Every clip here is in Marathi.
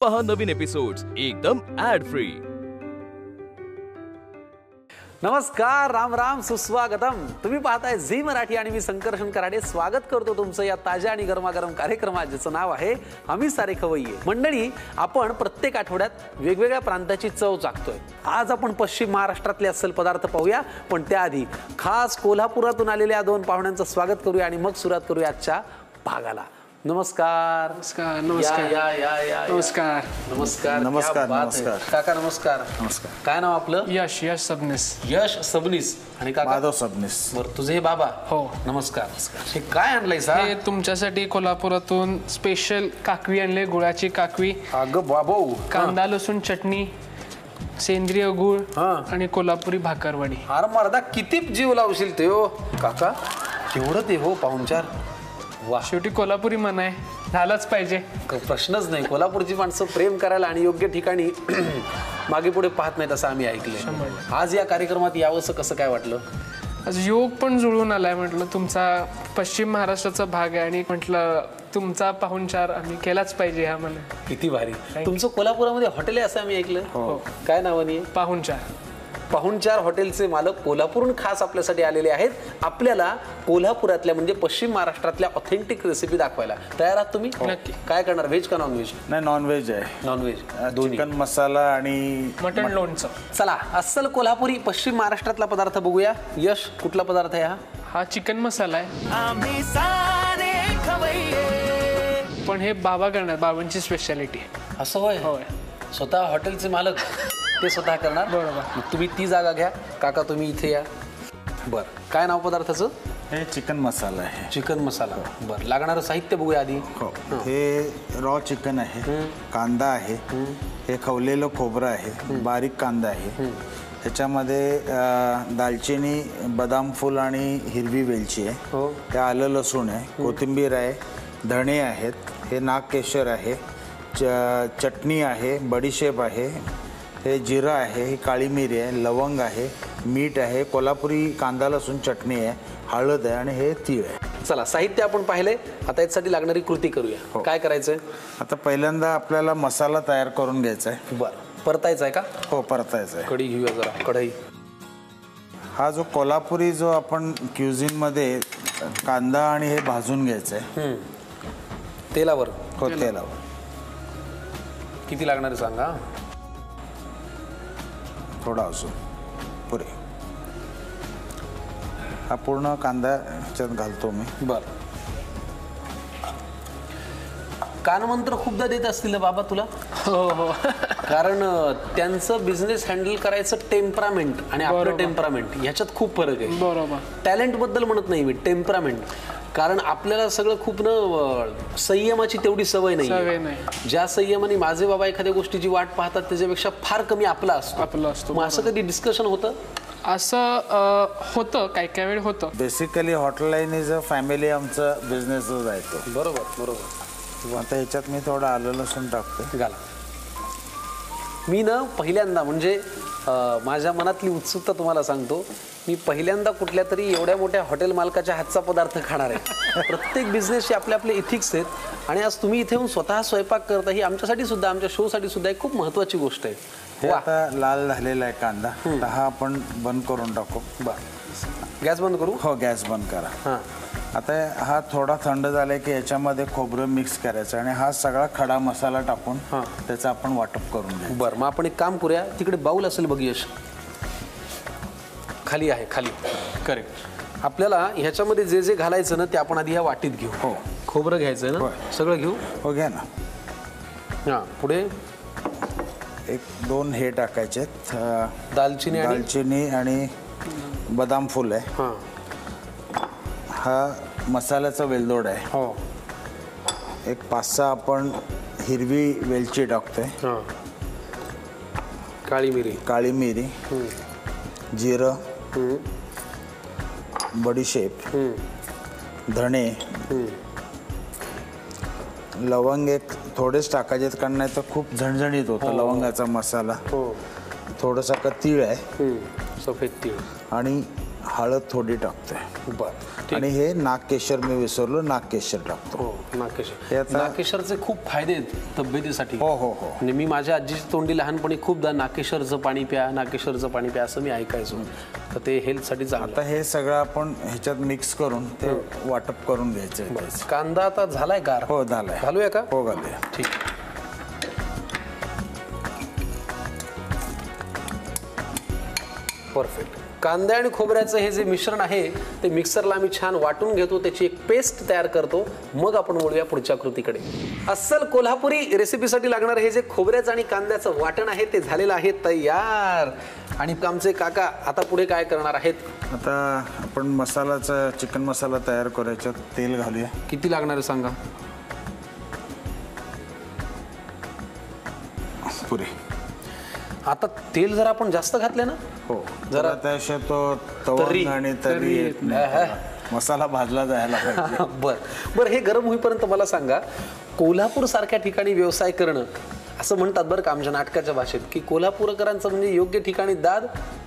पहा नवीन एपिसोड्स एकदम ऍड फ्री। नमस्कार, राम राम, सुस्वागतम। तुम्ही पाहताय झी मराठी आणि मी संकर्षण कराडे स्वागत करतो तुमचं या ताज्या आणि गरमागरम कार्यक्रमात, ज्याचं नाव आहे आम्ही सारे खवय्ये। मंडळी, आपण प्रत्येक आठवड्यात वेगवेगळ्या प्रांताची चव चाखतोय। आज आपण पश्चिम महाराष्ट्रातले अस्सल पदार्थ पाहूया, पण त्याआधी खास कोल्हापुरातून आलेल्या दोन पाहुण्यांचं स्वागत करूया आणि मग सुरुवात करूया आजच्या भागाला। नमस्कार। नमस्कार। नमस्कार। नमस्कार नमस्कार नमस्कार नमस्कार काका, नमस्कार नमस्कार। काय नाव आपलं? यश सबनीस। यश सबनीस आणि काका माधव सबनीस। बरं, तुझे बाबा? हो। नमस्कार। हे काय आणलंय सा? हे तुमच्यासाठी कोल्हापुरातून स्पेशल काकवी आणले, गुळाची काकवी। अगं बाबा, कांदा लसूण चटणी, सेंद्रिय गुळ आणि कोल्हापुरी भाकरवडी। अरे मर्दा, किती जीव लावशील ते हो काका, केवढं ते हो पाहुणचार। वा, शेवटी कोल्हापुरी मन आहे, झालंच पाहिजे, प्रश्नच नाही। कोल्हापूरची माणसं प्रेम करायला आणि योग्य ठिकाणी मागे पुढे पाहत नाहीत असं आम्ही ऐकलंय। आज या कार्यक्रमात यावंसं कसं काय वाटलं? आज योग पण जुळून आलाय, म्हटलं तुमचा पश्चिम महाराष्ट्राचा भाग आहे आणि म्हटलं तुमचा पाहुणचार आम्ही केलाच पाहिजे हा मला। किती भारी। तुमचं कोल्हापुरामध्ये हॉटेल आहे असं आम्ही ऐकलं, काय नावाने? पाहुणचार। पाहुणचार हॉटेलचे मालक कोल्हापूरहून खास आपल्यासाठी आलेले आहेत, आपल्याला कोल्हापुरातल्या म्हणजे पश्चिम महाराष्ट्रातल्या ऑथेंटिक रेसिपी दाखवायला। तयार आहात तुम्ही? नक्की। काय करणार, व्हेज का नॉनव्हेज? नाही, नॉनव्हेज आहे। नॉनव्हेज, चिकन मसाला आणि मटण लोणचं। चला, अस्सल कोल्हापुरी पश्चिम महाराष्ट्रातला पदार्थ बघूया। यश, कुठला पदार्थ आहे हा? हा चिकन मसाला आहे। आम्ही सारे खवय्ये। पण हे बाबा करणार, बाबांची स्पेशालिटी आहे। असं होय? होय। स्वतः हॉटेलचे मालक ते स्वतः करणार? बरोबर। मग तुम्ही ती जागा घ्या, काका तुम्ही इथे या। बर, काय नाव पदार्थाचं? हे चिकन मसाला आहे। चिकन मसाला। बर, लागणारं साहित्य बघूया आधी। हो, हे रॉ चिकन आहे, कांदा आहे, हे खवलेलं खोबरं आहे, बारीक कांदा आहे, त्याच्यामध्ये दालचिनी, बदाम फूल आणि हिरवी वेलची आहे, हे आलं लसूण आहे, कोथिंबीर आहे, धणे आहेत, हे नागकेशर आहे, चटणी आहे, बडीशेप आहे, हे जिरं आहे, ही काळी मिरी आहे, लवंग आहे, मीठ आहे, कोल्हापुरी कांदा लसूण चटणी आहे, हळद आहे आणि हे तीळ आहे। चला, साहित्य आपण पाहिले, आता यासाठी लागणारी कृती करूया। काय करायचंय? आता पहिल्यांदा आपल्याला मसाला तयार करून घ्यायचा आहे। बरं, परतायचा आहे का? हो, परतायचा आहे। कढई घेऊया जरा, कढई। हा जो कोल्हापुरी जो आपण क्युझिनमध्ये कांदा आणि हे भाजून घ्यायचं आहे तेलावर। हो, तेलावर। किती लागणार आहे सांगा? थोडा असून पुरे, हा पूर्ण कांदा याच्यात घालतो मी। बर, कानमंत्र खूपदा देत असतील ना बाबा तुला? हो हो। कारण त्यांचं बिझनेस हँडल करायचं टेम्परामेंट आणि आपलं टेम्परामेंट ह्याच्यात खूप फरक आहे। बरोबर। टॅलेंट बद्दल म्हणत नाही मी, टेम्परामेंट। कारण आपल्याला सगळं खूप न संयमाची तेवढी सवय नाही। ज्या संयमाने माझे बाबा एखाद्या गोष्टीची वाट पाहतात त्याच्यापेक्षा फार कमी आपला असतो। मग असं कधी डिस्कशन होतं? असं होतं, काही वेळ होतं। Basically hotel line is a family, आमचा बिझनेसच आहे तो। बरोबर बरोबर। आता ह्याच्यात मी थोडं आलं लसूण टाकतो। घाला। मी ना पहिल्यांदा म्हणजे माझ्या मनातली उत्सुकता तुम्हाला सांगतो, मी पहिल्यांदा कुठल्या तरी एवढ्या मोठ्या हॉटेल मालकाच्या हातचा पदार्थ खाणार आहे। प्रत्येक बिझनेसचे आपले आपले इथिक्स आहेत आणि आज तुम्ही इथे येऊन स्वतः स्वयंपाक करता, ही आमच्यासाठी सुद्धा, आमच्या शो साठी सुद्धा एक खूप महत्त्वाची गोष्ट आहे। हे आता लाल झालेला आहे कांदा, हा आपण बंद करून टाकू। बरं, गॅस बंद करू? हो, गॅस बंद करा। हां, आता हा थोडा थंड झालाय की याच्यामध्ये खोबरं मिक्स करायचं आणि हा सगळा खडा मसाला टाकून त्याचं आपण वाटप करून घेऊ। बरं, मग आपण एक काम करूया, तिकडे बाऊल असेल बघ यश, खाली आहे, खाली। करेक्ट। आपल्याला ह्याच्यामध्ये जे जे घालायचं ना ते आपण आधी ह्या वाटीत घेऊ। हो, खोबरं घ्यायचं ना, सगळं घेऊ? हो, घ्या ना। हां, पुढे एक दोन हे टाकायचे, दालचिनी आणि बदाम फूल आहे। हां, हा मसाल्याचा वेलदोड आहे। हो, एक 5-6 आपण हिरवी वेलची टाकतोय। हां, काळी मिरी, जिरं, बडीशेप, धणे, लवंग एक थोडेच टाकायचे कारण नाही तर खूप झणझणीत होतं लवंगाचा मसाला। थोडंसं तीळ आहे, सफेद तीळ, आणि हळद थोडी टाकतोय. बर. आणि हे नागकेशर मी विसरलो, नागकेशर टाकतो. हो, हे नागकेशर. आता- नागकेशरचे खूप फायदे आहेत तब्येतीसाठी. हो हो हो. आणि मी माझ्या आजीची तोंडी लहानपणी खूपदा नागकेशरचं पाणी प्या, नागकेशरचं पाणी प्या असं मी ऐकायचो. तर ते हेल्थसाठी चांगलं. आता हे सगळं आपण ह्याच्यात मिक्स करून ते वाटप करून घ्यायचं. कांदा आता झालाय गार. हो झालंय. घालूया का? हो घालूया. ठीक. परफेक्ट. कांदा आणि खोबऱ्याचं हे जे मिश्रण आहे ते मिक्सरला आम्ही छान वाटून घेतो, त्याची एक पेस्ट तयार करतो, मग आपण वळूया पुढच्या कृतीकडे. अस्सल कोल्हापुरी रेसिपीसाठी लागणार हे जे खोबऱ्याचं आणि कांद्याचं वाटण आहे ते झालेलं आहे तयार. आणि आमचे काका आता पुढे काय करणार आहेत? आता आपण मसालाचा चिकन मसाला तयार करायचा. तेल घालूया. किती लागणार आहे सांगा? पुरे. आता तेल जर आपण जास्त घातले ना, हो जरा त्याशिवाय तो तर्री. तवंग आणि तरी येत नाही. मसाला भाजला जायला पाहिजे. बर. हे गरम होईपर्यंत मला सांगा, कोल्हापूर सारख्या ठिकाणी व्यवसाय करणं, असं म्हणतात बरं का आमच्या नाटकाच्या भाषेत, की कोल्हापूरकरांचं म्हणजे योग्य ठिकाणी दाद,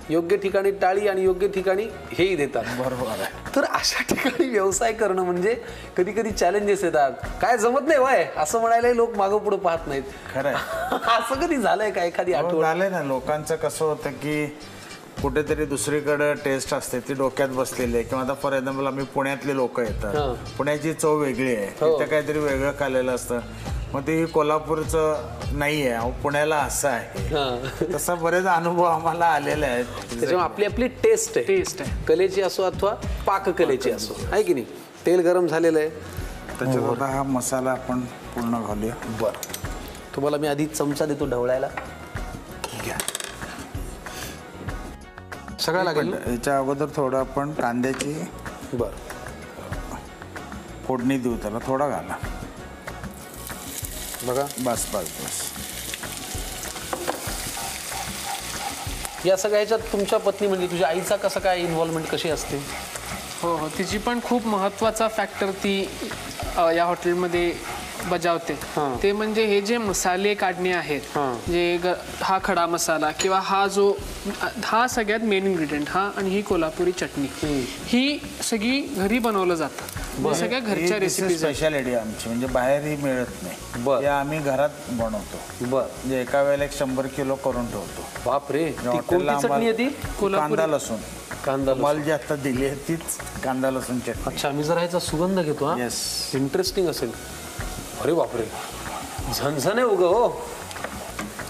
योग्य ठिकाणी टाळी आणि योग्य ठिकाणी हेही देतात. बरोबर आहे. तर अशा ठिकाणी व्यवसाय करणं म्हणजे कधी कधी चॅलेंजेस येतात. काय जमत नाही वय असं म्हणायलाही लोक मागं पुढे पाहत नाहीत. खरंय. असं कधी झालंय का एखादी आठवण? झालंय ना. लोकांचं कसं होतं की कुठेतरी दुसरीकडे टेस्ट असते ती डोक्यात बसलेली आहे. किंवा आता फॉर एक्झाम्पल आम्ही पुण्यातले लोक येतात, पुण्याची चव वेगळी आहे, तिथे काहीतरी वेगळं खाल्लेलं असतं. मग ते कोल्हापूरचं नाही आहे, पुण्याला असं आहे. तसा बरेच अनुभव आम्हाला आलेले आहेत. त्याच्यामुळे आपली आपली टेस्ट आहे, कलेची असो अथवा पाककलेची असो, आहे की नाही. तेल गरम झालेलं आहे, त्याच्यात आता हा मसाला आपण पूर्ण घालूया. बरं. तुम्हाला मी आधी चमचा देतो ढवळायला. घ्या. सगळं लागेल. याच्या अगोदर थोडं आपण कांद्याची फोडणी देऊ. त्याला थोडा घाला. बघा. बस बस बस. या सगळ्या ह्याच्यात तुमच्या पत्नी म्हणजे तुझ्या आईचा कसं काय इन्व्हॉल्वमेंट कशी असते? हो हो, तिची पण खूप महत्त्वाचा फॅक्टर ती या हॉटेलमध्ये बजावते. ते म्हणजे हे जे मसाले काढणे आहेत, जे हा खडा मसाला किंवा हा सगळ्यात मेन इन्ग्रेडियंट, हा आणि ही कोल्हापुरी चटणी, ही सगळी घरी बनवलं जातं. सगळ्या घरच्या रेसिपी स्पेशालिटी आमची, म्हणजे बाहेरही मिळत नाही. या आम्ही घरात बनवतो. म्हणजे एका वेळेला 100 किलो करून ठेवतो. बापरे. कोणती चटणी आहे ती? कांदा लसूण. कांदा मला जी आता दिली आहे तीच कांदा लसूण चटणी. अच्छा, मी जरा ह्याचा सुगंध घेतो. हा, इंटरेस्टिंग असेल. अरे बापरे, झणझण आहे उग. हो,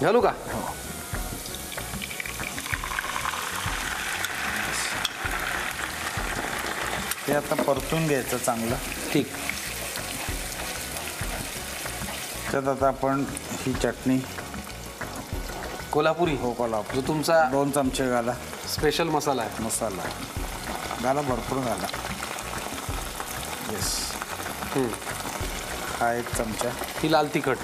घालू का? ते आता परतून घ्यायचं चांगलं. ठीक. त्यात आता आपण ही चटणी कोल्हापुरी. हो कोल्हापुरी. जो तुमचा 2 चमचे घाला. स्पेशल मसाला आहे. मसाला घाला, भरपूर घाला. येस. हा 1 चमचा. ही लाल तिखट.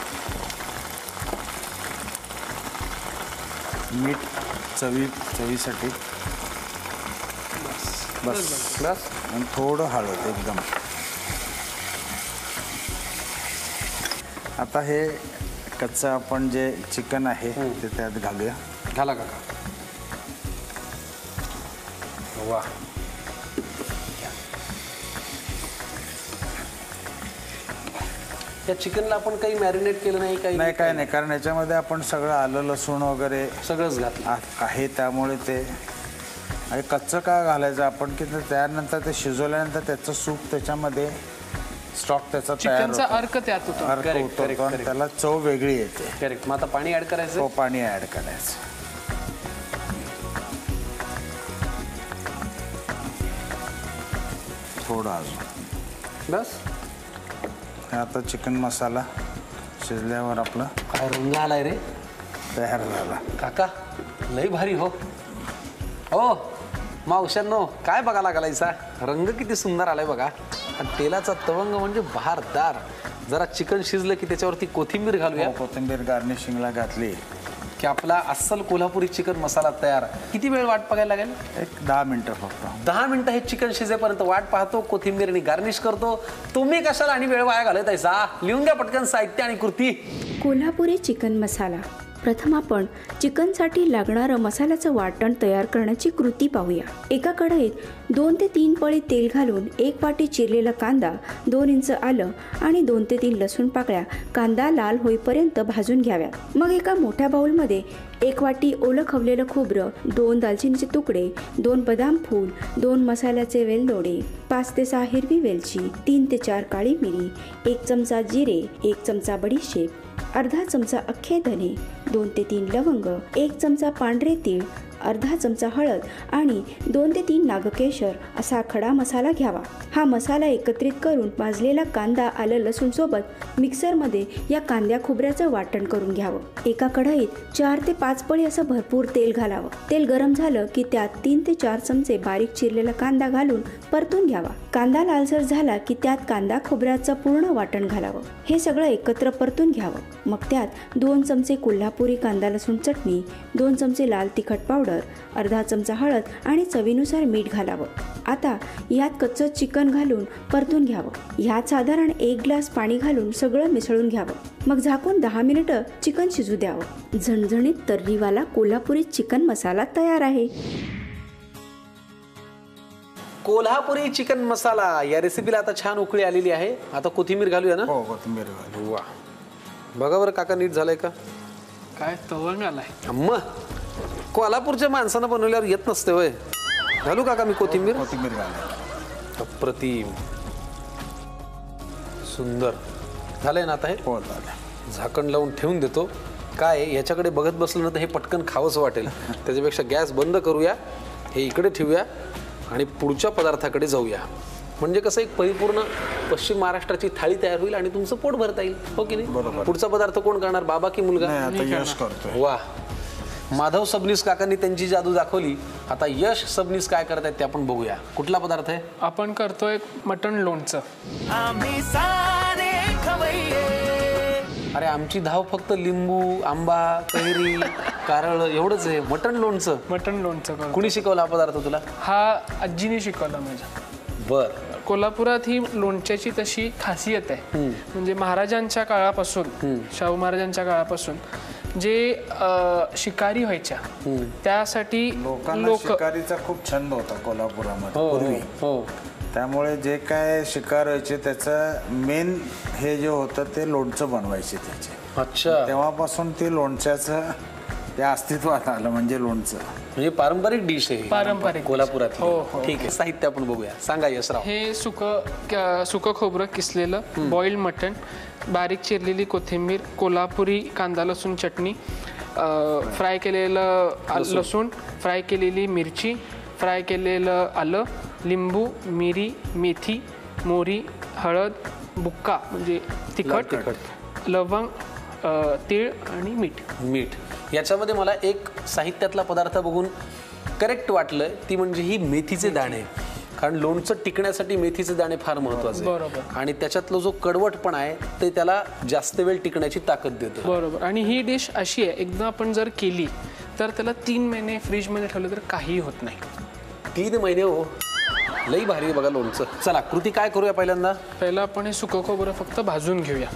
मीठ चवीसाठी. बस बस. आणि थोडं हळद एकदम. आता हे कच्चं आपण जे चिकन आहे ते त्यात घालूया. घाला काका. वा. या चिकनला आपण काही मॅरिनेट केलं नाही? काही नाही, काय नाही, कारण याच्यामध्ये आपण सगळं आलं लसूण वगैरे सगळंच घातलं आहे. त्यामुळे ते आणि कच्चं का घालायचं आपण की त्यानंतर ते शिजवल्यानंतर त्याचं सूप त्याच्यामध्ये स्टॉक त्याचा तयार चिकनचा अर्क त्यात होतो. अर्क होतो आणि त्याला चव वेगळी येते. करेक्ट. मग आता पाणी ऍड करायचं? हो, पाणी ऍड करायचं. थोडं अजून. बस. आता चिकन मसाला शिजल्यावर आपला काय रंग आलाय रे, तयार झाला. काका लई भारी. हो हो मावशांनो, काय बघा लागायचा रंग किती सुंदर आलाय बघा. आणि तेलाचा तवंग म्हणजे बहारदार. जरा चिकन शिजलं की त्याच्यावरती कोथिंबीर घालूया. कोथिंबीर गार्निशिंगला घातली की आपला अस्सल कोल्हापुरी चिकन मसाला तयार. किती वेळ वाट बघायला लागेल? 10 मिनिटं फक्त. 10 मिनिटं हे चिकन शिजेपर्यंत वाट पाहतो, कोथिंबीर आणि गार्निश करतो. तुम्ही कशाला आणि वेळ वाया घालतायसा? लिहून द्या पटकन साहित्य आणि कृती. कोल्हापुरी चिकन मसाला. प्रथम आपण चिकनसाठी लागणारं मसाल्याचं वाटण तयार करण्याची कृती पाहूया. एका कढईत 2 ते 3 पळी तेल घालून 1 वाटी चिरलेला कांदा, 2 इंच आलं आणि 2 ते 3 लसूण पाकळ्या कांदा लाल होईपर्यंत भाजून घ्याव्यात. मग एका मोठ्या बाउलमध्ये 1 वाटी ओलं खवलेलं खोबरं, 2 दालचिनीचे तुकडे, 2 बदाम फूल, 2 मसाल्याचे वेलदोडे, 5 ते 6 हिरवी वेलची, 3 ते 4 काळी मिरी, 1 चमचा जिरे, 1 चमचा बडीशेप, अर्धा चमचा अख्खे धने, 2 ते 3 लवंग, 1 चमचा पांढरे तीळ, अर्धा चमचा हळद आणि 2 ते 3 नागकेशर असा खडा मसाला घ्यावा. हा मसाला एकत्रित करून भाजलेला कांदा, आलं, लसूण सोबत मिक्सरमध्ये या कांद्या खोबऱ्याचं वाटण करून घ्यावं. एका कढईत 4 ते 5 पळी असं भरपूर तेल घालावं. तेल गरम झालं की त्यात 3 ते 4 चमचे बारीक चिरलेला कांदा घालून परतून घ्यावा. कांदा लालसर झाला की त्यात कांदा खोबऱ्याचं पूर्ण वाटण घालावं. हे सगळं एकत्र परतून घ्यावं. मग त्यात 2 चमचे कोल्हापुरी कांदा लसूण चटणी, 2 चमचे लाल तिखट पावडर, अर्धा चमचा हळद आणि चवीनुसार मीठ घालावं. आता यात कच्चं चिकन घालून परतून घ्यावं. ह्यात साधारण 1 ग्लास पाणी घालून सगळं मिसळून घ्यावं. मग झाकून 10 मिनिटं चिकन शिजू द्यावं. झणझणीत तर्रीवाला कोल्हापुरी चिकन मसाला तयार आहे. कोल्हापुरी चिकन मसाला या रेसिपीला आता छान उकळी आलेली आहे. आता कोथिंबीर घालूया ना? हो, कोथिंबीर घालू. वा, बघा बरं काका, नीट झालंय का? काय तवंग आलाय. मग कोल्हापूरच्या माणसानं बनवल्यावर येत नसते होय. घालू काका मी कोथिंबीर? कोथिंबीर घालू. अप्रतिम, सुंदर झालंय ना आता हे? हो, झालं. झाकण लावून ठेवून देतो. काय याच्याकडे बघत बसलं ना तर हे पटकन खावंसं वाटेल. त्याच्यापेक्षा गॅस बंद करूया, हे इकडे ठेवूया आणि पुढच्या पदार्थाकडे जाऊया. म्हणजे कसं एक परिपूर्ण पश्चिम महाराष्ट्राची थाळी तयार होईल आणि तुमचं पोट भरता येईल, हो की नाही? बरोबर. पुढचा पदार्थ कोण करणार, बाबा की मुलगा? आता यश करतोय. वा, माधव सबनीस काकांनी त्यांची जादू दाखवली. आता यश सबनीस काय करतायत ते आपण बघूया. कुठला पदार्थ आहे? आपण करतोय मटण लोणचं. अरे आमची धाव फक्त लिंबू, आंबा, कैरी, कारळ एवढंच आहे. मटण लोणचं? मटण लोणचं करतो. कुणी शिकवला हा पदार्थ तुला? हा आजीने शिकवला माझ्या. बर. कोल्हापुरात ही लोणच्याची तशी खासियत आहे. म्हणजे महाराजांच्या काळापासून, शाहू महाराजांच्या काळापासून जे शिकारी व्हायच्या त्यासाठी लोकांना शिकारीचा खूप छंद होता कोल्हापुरामध्ये पूर्वी. हो, त्यामुळे जे काय शिकार व्हायचे त्याचं मेन हे जे होतं ते लोणचं बनवायचे त्याचे. अच्छा. तेव्हापासून ते लोणच्याचं ते अस्तित्वात आलं, म्हणजे लोणचं. म्हणजे पारंपरिक डिश आहे, पारंपरिक कोल्हापुरात. हो, हो. ठीक आहे, साहित्य आपण बघूया. सांगा यशराव. हे सुकं खोबरं किसलेलं, बॉइल्ड मटण, बारीक चिरलेली कोथिंबीर, कोल्हापुरी कांदा लसूण चटणी, फ्राय केलेलं लसूण, फ्राय केलेली मिरची, फ्राय केलेलं आलं, लिंबू, मिरी, मेथी, मोहरी, हळद, बुक्का म्हणजे तिखट, लवंग, तीळ आणि मीठ. याच्यामध्ये मला एक साहित्यातला पदार्थ बघून करेक्ट वाटलं, ती म्हणजे ही मेथीचे दाणे. कारण लोणचं टिकण्यासाठी मेथीचे दाणे फार महत्वाचे. बरोबर. आणि त्याच्यातला जो कडवटपणा आहे ते त्याला जास्त वेळ टिकण्याची ताकद देतो. बरोबर. आणि ही डिश अशी आहे, एकदा आपण जर केली तर त्याला 3 महिने फ्रीजमध्ये ठेवलं तर काही होत नाही. 3 महिने? हो, लई भारी आहे बघा लोणचं. चला कृती काय करूया पहिल्यांदा? पहिलं आपण हे सुकं खोबरं फक्त भाजून घेऊया.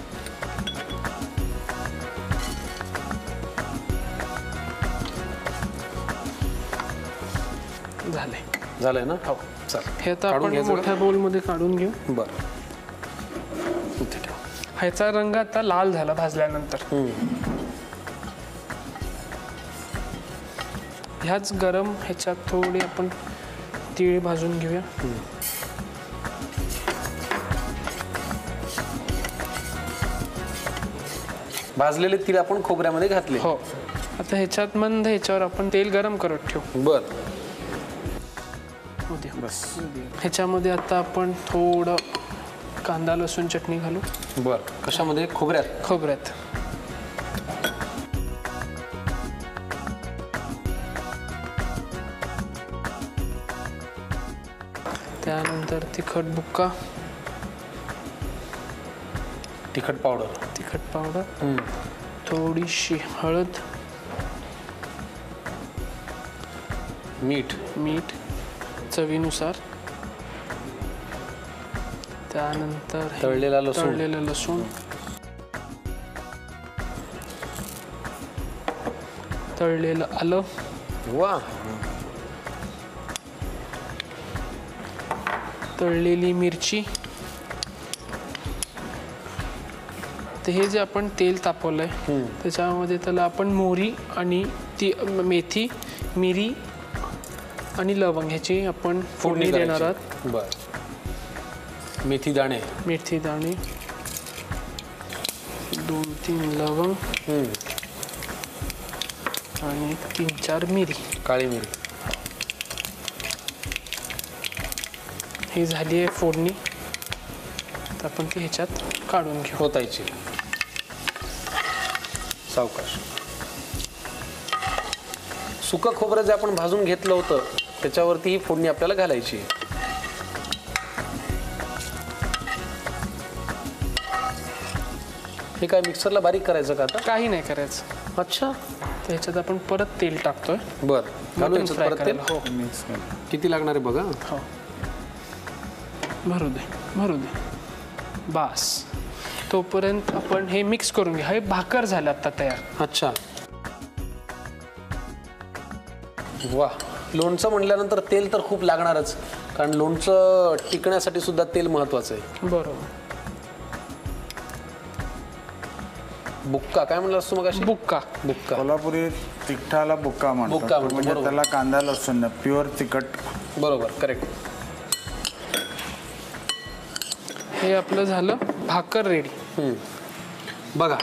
झालंय ना? हो. चल, हे आता आपण मोठ्या बाउलमध्ये काढून घेऊ. बरं. ह्याचा रंग आता लाल झाला भाजल्यानंतर. ह्याच गरम ह्याच्यात थोडी आपण तीळ भाजून घेऊया. भाजलेले तीळ आपण खोबऱ्यामध्ये घातले. हो. आता ह्याच्यात मंद ह्याच्यावर आपण तेल गरम करत ठेवू. बर. बस. ह्याच्यामध्ये आता आपण थोडं कांदा लसूण चटणी घालू. बर. कशामध्ये? खोबऱ्यात? खोबऱ्यात. त्यानंतर तिखट बुक्का, तिखट पावडर, थोडीशी हळद, मीठ चवीनुसार, त्यानंतर तळलेला लसूण, तळलेलं आलं, वा, तळलेली मिरची. तर हे जे आपण तेल तापवलंय त्याच्यामध्ये त्याला आपण मोहरी आणि ती मेथी, मिरी आणि लवंग ह्याची आपण फोडणी देणार आहोत. बर, मेथी दाणे, मेथी दाणे, 2-3 लवंग आणि 3-4 मिरी, काळी मिरी. ही झाली आहे फोडणी. तर आपण ती ह्याच्यात काढून घेऊ. होतायची सावकाश. सुकं खोबरं जे आपण भाजून घेतलं होतं त्याच्यावरती ही फोडणी आपल्याला घालायची. हे काय मिक्सरला बारीक करायचं का आता? काही नाही करायचं. अच्छा, तर ह्याच्यात आपण परत तेल टाकतोय. बर, घालू मटण याच्यात फ्राय परत तेल. करायला. हो, मिक्स कर. किती लागणार आहे बघा. हो, भरू दे, भरू दे. बास, तोपर्यंत आपण हे मिक्स करून घ्या. हे भाकर झालं आता तयार. अच्छा, वा. लोणचं म्हटल्यानंतर तेल तर खूप लागणारच, कारण लोणचं टिकण्यासाठी सुद्धा तेल महत्वाचं आहे. बरोबर. बुक्का काय म्हणलास तू मग? बुक्का. बुक्का, कोल्हापुरी तिखटाला बुक्का बुक्का म्हणतात. म्हणतो, म्हणजे बरोबर. त्याला कांदा लसूण प्युअर तिखट. बरोबर, करेक्ट. हे आपलं झालं भाकर रेडी. बघा,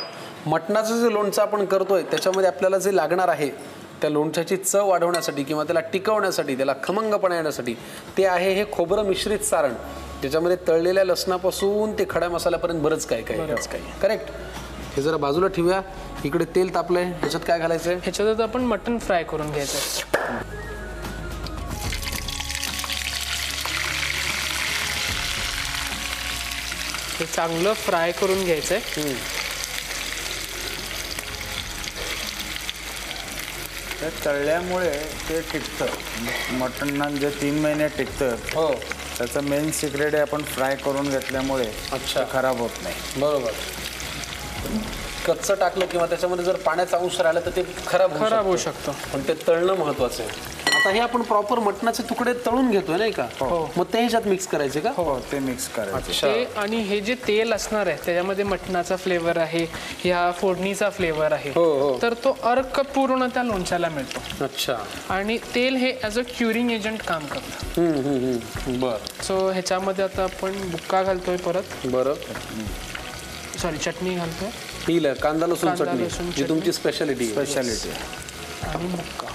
मटणाचं जे लोणचं आपण करतोय त्याच्यामध्ये आपल्याला जे लागणार आहे त्या लोणच्याची चव वाढवण्यासाठी किंवा त्याला टिकवण्यासाठी, त्याला खमंगपणा येण्यासाठी, ते आहे हे खोबरं मिश्रित सारण, ज्याच्यामध्ये तळलेल्या लसणापासून ते खड्या मसाल्यापर्यंत बरंच काय काय. करेक्ट. हे जरा बाजूला ठेवूया. इकडे तेल तापलंय, ह्याच्यात काय घालायचंय? ह्याच्यात आपण मटण फ्राय करून घ्यायचं. हे चांगलं फ्राय करून घ्यायचंय. ते तळल्यामुळे ते टिकतं. मटण जे 3 महिने टिकतं, हो, त्याचं मेन सिक्रेट आहे आपण फ्राय करून घेतल्यामुळे अच्छा, खराब होत नाही. बरोबर. कच्चं टाकलं किंवा त्याच्यामध्ये जर पाण्याचा अंश राहिला तर ते खराब होऊ शकतं. पण ते तळणं महत्वाचं आहे. आता हे आपण प्रॉपर मटणाचे तुकडे तळून घेतोय नाही का? मग ते ह्याच्यात मिक्स करायचे का? हो, ते मिक्स करायचे. ते आणि हे जे तेल असणार आहे त्याच्यामध्ये मटणाचा फ्लेवर आहे, ह्या फोडणीचा फ्लेवर आहे, तर तो अर्क पूर्ण त्या लोणच्याला मिळतो. अच्छा. आणि तेल हे ॲज अ क्युरिंग एजंट काम करतं. बर. सो ह्याच्यामध्ये आता आपण बुक्का घालतोय परत. बरं, सॉरी, चटणी घालतोय. ठीक आहे. कांदा लसूण कांदा चटणी लसूण जी तुमची स्पेशालिटी आणि बुक्का.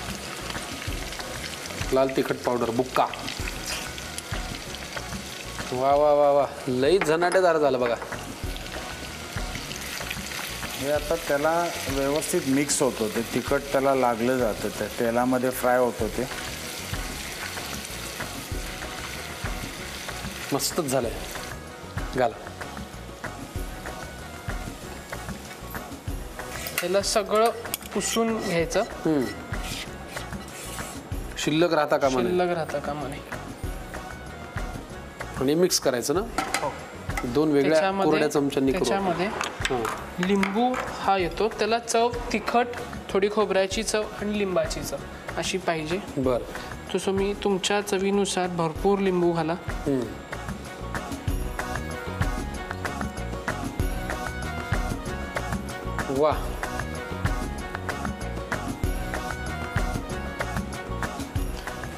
लाल तिखट पावडर, बुक्का. वा वा वा वा, लई झनाटेदार झालं बघा. हे आता त्याला व्यवस्थित मिक्स होतं. ते तिखट त्याला लागलं जातं, त्या तेलामध्ये फ्राय होतं. ते मस्तच झालंय. घाला. त्याला सगळं पुसून घ्यायचं. शिल्लक राहता कामा नये. शिल्लक राहता कामा नये. आणि मिक्स करायचं ना. 2 वेगळ्या कोरड्या चमच्यांनी करू. त्याच्यामध्ये लिंबू हा येतो, त्याला चव तिखट, थोडी खोबऱ्याची चव आणि लिंबाची चव अशी पाहिजे. बरं. तसं मी तुमच्या चवीनुसार भरपूर लिंबू घाला. वा.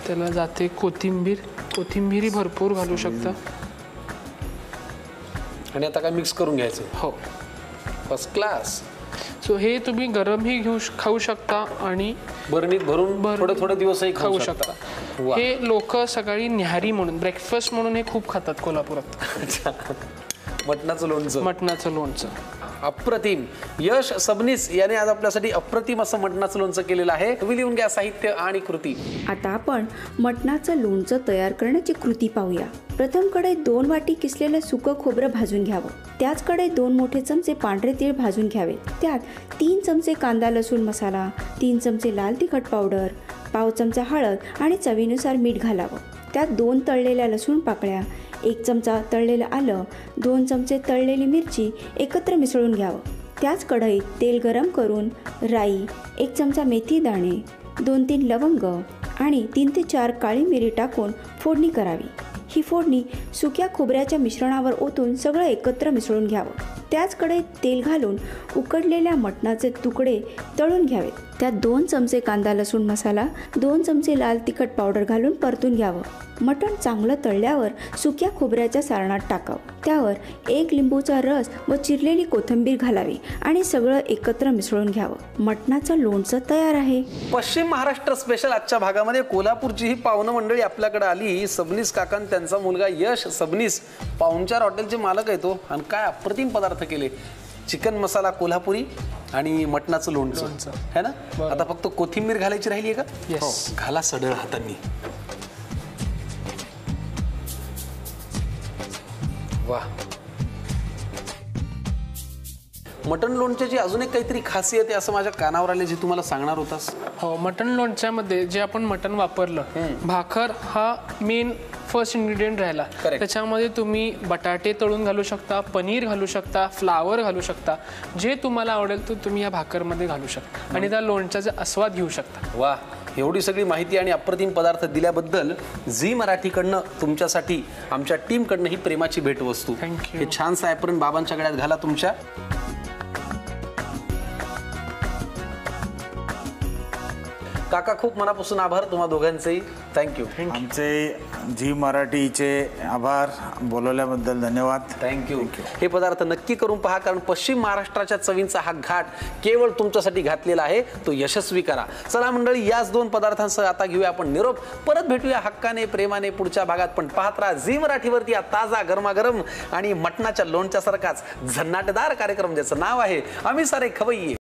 त्याला जाते कोथिंबीरही भरपूर घालू शकता. आणि आता काय मिक्स करून घ्यायचं. हो, फर्स्ट क्लास. सो हे तुम्ही गरमही खाऊ शकता आणि बरणीत भरून थोडे दिवसही खाऊ शकता. हे लोक सकाळी न्याहारी म्हणून, ब्रेकफास्ट म्हणून हे खूप खातात कोल्हापुरात. मटणाचं लोणचं. अप्रतिम. यश सबनीस याने आज आपल्यासाठी अप्रतिम असं मटणाचं लोणचं केलेलं आहे. तुम्ही लिहून घ्या साहित्य आणि कृती. आता आपण मटणाचं लोणचं तयार करण्याची कृती पाहूया. प्रथम कढईत 2 वाटी किसलेलं सुकं खोबरं भाजून घ्यावं. त्याच कढईत 2 मोठे चमचे पांढरे तीळ भाजून घ्यावे. त्यात 3 चमचे कांदा लसूण मसाला, 3 चमचे लाल तिखट पावडर, पाव चमचा हळद आणि चवीनुसार मीठ घालावं. त्यात 2 तळलेल्या लसूण पाकळ्या, 1 चमचा तळलेलं आलं, 2 चमचे तळलेली मिरची एकत्र मिसळून घ्यावं. त्याच कढईत तेल गरम करून राई, 1 चमचा मेथी दाणे, 2-3 लवंग आणि 3 ते 4 काळी मिरी टाकून फोडणी करावी. ही फोडणी सुक्या खोबऱ्याच्या मिश्रणावर ओतून सगळं एकत्र मिसळून घ्यावं. त्याच कढईत तेल घालून उकडलेल्या मटणाचे तुकडे तळून घ्यावेत. त्यात 2 चमचे कांदा लसूण मसाला, 2 चमचे लाल तिखट पावडर घालून परतून घ्यावं. मटण चांगलं तळल्यावर सुक्या खोबऱ्याच्या सारणात टाकावं. त्यावर 1 लिंबूचा रस व चिरलेली कोथिंबीर घालावी आणि सगळं एकत्र मिसळून घ्यावं. मटणाचं लोणचं तयार आहे. पश्चिम महाराष्ट्र स्पेशल आजच्या भागामध्ये कोल्हापूरची ही पाहुणं मंडळी आपल्याकडे आली. सबनीस काका आणि त्यांचा मुलगा यश सबनीस पाहुणचार हॉटेलचे मालक आहे तो. आणि काय अप्रतिम पदार्थ केले. चिकन मसाला कोल्हापुरी आणि मटणाचं लोणचं है ना. आता फक्त कोथिंबीर घालायची राहिली आहे का? Yes. हो, घाला सडळ हातांनी. वा. मटण लोणच्याची अजून एक काहीतरी खासियत आहे असं माझ्या कानावर आले, जे तुम्हाला सांगणार होतास. हो, मटण लोणच्यामध्ये जे आपण मटण वापरलं, भाकर हा मेन फर्स्ट इन्ग्रेडियंट राहिला. त्याच्यामध्ये तुम्ही बटाटे तळून घालू शकता, पनीर घालू शकता, फ्लावर घालू शकता. जे तुम्हाला आवडेल तो तुम्ही या भाकरमध्ये घालू शकता आणि त्या लोणच्याचा आस्वाद घेऊ शकता. वा, एवढी सगळी माहिती आणि अप्रतिम पदार्थ दिल्याबद्दल झी मराठीकडनं तुमच्यासाठी आमच्या टीमकडनं ही प्रेमाची भेटवस्तू. थँक्यू. हे छानसं ॲप्रन बाबांच्या गळ्यात घाला तुमच्या. काका खूप मनापासून आभार तुम्हा दोघांचेही. थँक्यू. आमचे झी मराठीचे आभार, बोलवल्याबद्दल धन्यवाद. थँक्यू. हे पदार्थ नक्की करून पहा, कारण पश्चिम महाराष्ट्राच्या चवींचा हा घाट केवळ तुमच्यासाठी घातलेला आहे. तो यशस्वी करा. चला मंडळी, याच 2 पदार्थांसह आता घेऊया आपण निरोप. परत भेटूया हक्काने प्रेमाने पुढच्या भागात. पण पाहत राहा झी मराठीवरती हा ताजा गरमागरम आणि मटणाच्या लोणच्यासारखाच झन्नाटदार कार्यक्रम, ज्याचं नाव आहे आम्ही सारे खवय्ये.